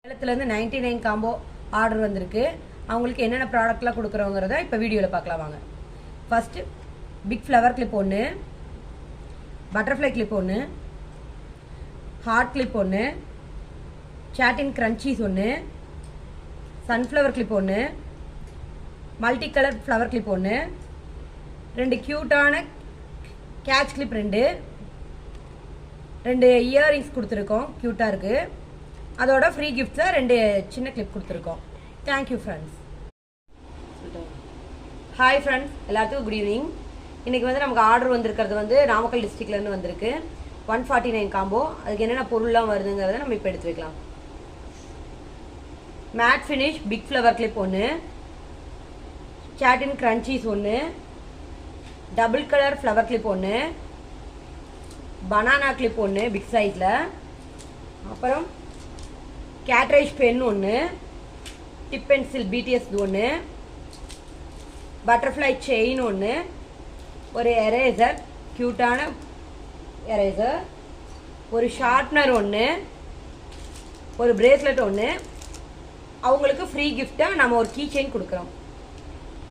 சேலத்துலேருந்து 99 combo order வந்திருக்கு. அவங்களுக்கு என்னென்ன ப்ராடக்ட்லாம் கொடுக்குறோங்கிறத இப்போ வீடியோவில் பார்க்கலாம் வாங்க. ஃபஸ்ட்டு பிக் ஃப்ளவர் கிளிப் ஒன்று, பட்டர்ஃப்ளை கிளிப் ஒன்று, ஹார்ட் கிளிப் ஒன்று, சாட்டின் கிரன்ச்சீஸ் ஒன்று, சன்ஃப்ளவர் கிளிப் ஒன்று, மல்டி கலர் ஃப்ளவர் கிளிப் ஒன்று, 2 க்யூட்டான கேட்ச் கிளிப் 2 இயரிங்ஸ் கொடுத்துருக்கோம். க்யூட்டாக இருக்குது. அதோட ஃப்ரீ கிஃப்ட்ஸில் 2 சின்ன கிளிப் கொடுத்துருக்கோம். Thank you friends. ஹாய் ஃப்ரெண்ட்ஸ், எல்லாத்துக்கும் குட் ஈவினிங். இன்றைக்கி நமக்கு ஆர்டர் வந்திருக்கிறது நாமக்கல் டிஸ்ட்ரிக்ட்லேருந்து வந்திருக்கு. 149 காம்போ. அதுக்கு என்னென்ன பொருள்லாம் வருதுங்கிறத நம்ம இப்போ எடுத்து வைக்கலாம். Matte finish big flower clip ஒன்று, சாட்டின் கிரன்ச்சீஸ் ஒன்று, டபுள் கலர் ஃப்ளவர் கிளிப் ஒன்று, பனானா கிளிப் ஒன்று பிக் சைஸில், அப்புறம் கேட்ரேஜ் பென் ஒன்று, டிப் பென்சில் பிடிஎஸ் ஒன்று, பட்டர்ஃப்ளை செயின் ஒன்று, ஒரு எரேசர் க்யூட்டான எரேசர், ஒரு ஷார்ப்னர் ஒன்று, ஒரு பிரேஸ்லெட் ஒன்று. அவங்களுக்கு ஃப்ரீ கிஃப்டாக நம்ம ஒரு கீ செயின் கொடுக்குறோம்.